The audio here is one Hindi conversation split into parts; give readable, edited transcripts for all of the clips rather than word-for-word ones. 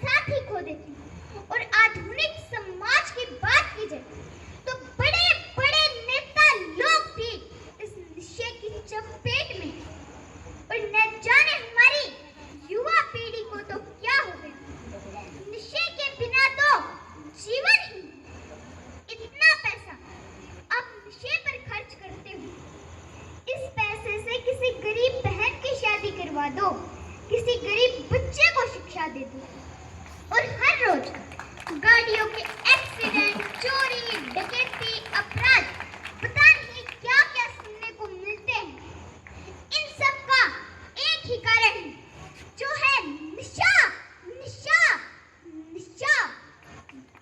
साथी खो देते हैं। और आधुनिक समाज की बात की जाए तो बड़े बड़े नेता लोग भी इस नशे की चपेट में हैं। और न जाने हमारी युवा पीढ़ी को तो क्या हो गया, नशे के बिना तो जीवन ही नहीं। इतना पैसा आप नशे पर खर्च करते हो, इस पैसे से किसी गरीब बहन की शादी करवा दो, किसी गरीब बच्चे को शिक्षा दे दो। और हर रोज गाड़ियों के एक्सीडेंट, चोरी, डकैती, अपराध, पता नहीं क्या क्या सुनने को मिलते हैं। इन सब का एक ही कारण है, जो है नशा, नशा, नशा।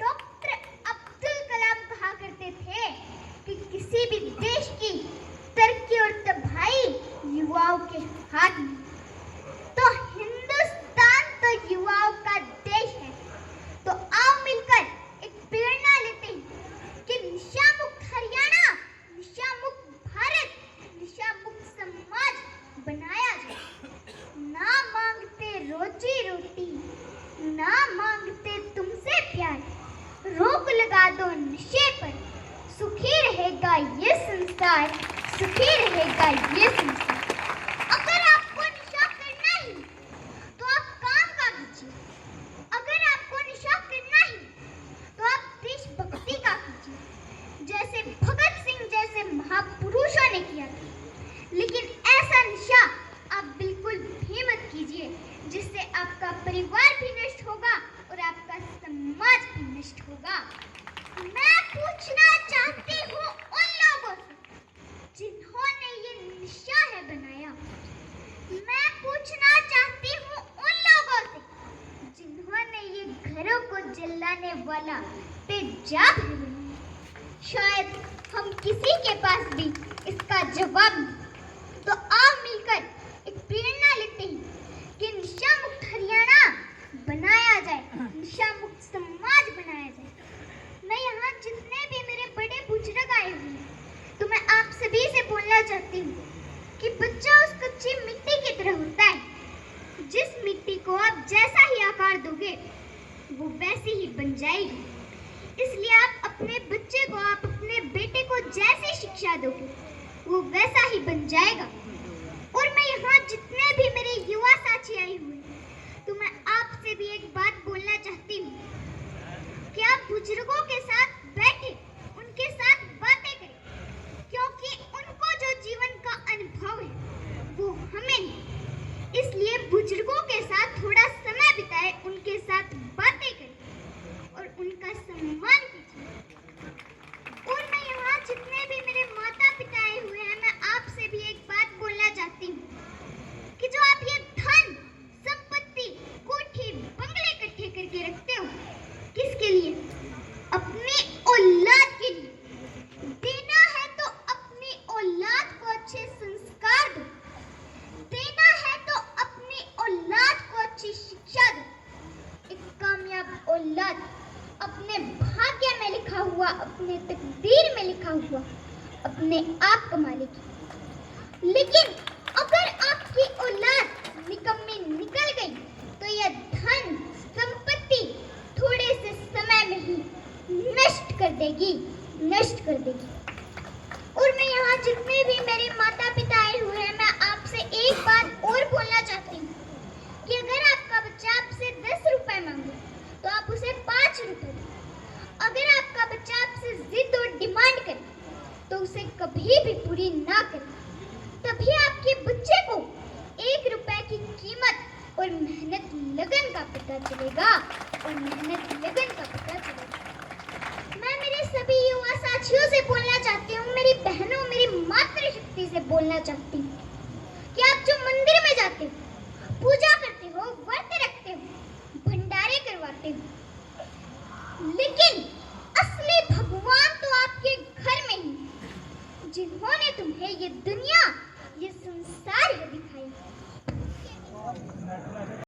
डॉक्टर अब्दुल कलाम कहा करते थे कि किसी भी देश की तरक्की और तबाही युवाओं के हाथ में। तो हिंदुस्तान तो युवाओं का देश है। तो आओ मिलकर एक प्रेरणा लेते हैं कि नशा मुक्त हरियाणा, नशा मुक्त भारत, नशा मुक्त समाज बनाया जाए। ना मांगते रोजी रोटी, ना मांगते तुमसे प्यार, रोक लगा दो नशे पर, सुखी रहेगा ये संसार, सुखी रहेगा ये संसार। अगर आपको नशा करना ही तो आप काम का कीजिए, अगर आपको नशा करना ही तो आप देशभक्ति का कीजिए, जैसे भगत सिंह जैसे महापुरुषों ने किया था। लेकिन ऐसा नशा आप बिल्कुल भी मत कीजिए जिससे आपका परिवार भी नष्ट होगा और आपका समाज भी नष्ट होगा। मैं पूछना चाहती हूँ उन लोगों से जिन्होंने ये नशा है बनाया। मैं पूछना चाहती हूँ उन लोगों से जिन्होंने ये घरों को जलाने वाला तेजाब है बनाया। शायद हम किसी के पास भी इसका जवाब नहीं। तो आओ मिलकर एक प्रेरणा लेते हैं कि नशा मुक्त हरियाणा बनाया जाए, नशा मुक्त समाज बनाया जाए। मैं यहाँ जितने भी मेरे बड़े बुजुर्ग आए हुए हैं, तो मैं आप सभी से बोलना चाहती हूँ कि बच्चा उस कच्ची मिट्टी की तरह होता है। जिस मिट्टी को आप जैसा ही आकार दोगे वो वैसी ही बन जाएगी। इसलिए आप अपने बच्चे को, आप अपने बेटे को जैसी शिक्षा दोगे वो वैसा ही बन जाएगा। और मैं यहाँ जितने भी मेरे युवा साथी आए हुए हैं, तो मैं आपसे भी एक बात बोलना चाहती हूँ कि आप बुजुर्गों के साथ बैठे, उनके साथ बातें करें, क्योंकि उनको जो जीवन का अनुभव है वो हमें नहीं। इसलिए बुजुर्गों के साथ थोड़ा समय बिताएं, उनके साथ बातें करें और उनका सम्मान कीजिए। और मैं यहाँ जितने भी मेरे माता पिता आए हुए हैं, मैं आपसे भी एक बात बोलना चाहती हूँ कि जो आप ये धन, संपत्ति, कोठी, बंगले इकट्ठे करके रखते हो, किसके लिए? अपनी औलाद के लिए। देना है तो अपनी औलाद को अच्छे संस्कार दो, देना है तो अपनी औलाद को अच्छी शिक्षा दो। एक कामयाब औलाद अपने भाग्य में लिखा हुआ, अपने तकदीर में लिखा हुआ अपने आप कमा लेगी। लेकिन अगर आपकी औलाद निकम्मी निकल गई तो यह धन, संपत्ति थोड़े से समय में ही नष्ट कर देगी, नष्ट कर देगी। और मैं यहाँ जितने भी मेरे माता पिता आए हुए हैं, मैं आपसे एक बात और बोलना चाहती हूँ कि अगर आपका बच्चा आपसे 10 रुपए मांगे तो आप उसे 5 रुपए दें। अगर आपका बच्चा आपसे जिद और डिमांड करे तो उसे कभी भी पूरी ना करें। तभी आपके बच्चे को 1 रुपए की कीमत और मेहनत लगन का पता चलेगा, और मेहनत लगन का पता चलेगा। मैं मेरे सभी युवा साथियों से बोलना चाहती हूँ, मेरी बहनों, मेरी मातृशक्ति से बोलना चाहती हूँ कि आप जो मंदिर में जाते हो, पूजा करते हो, व्रत रखते हो, भंडारे करवाते हो, लेकिन असली भगवान तो आपके घर में ही, जिन्होंने तुम्हें ये दुनिया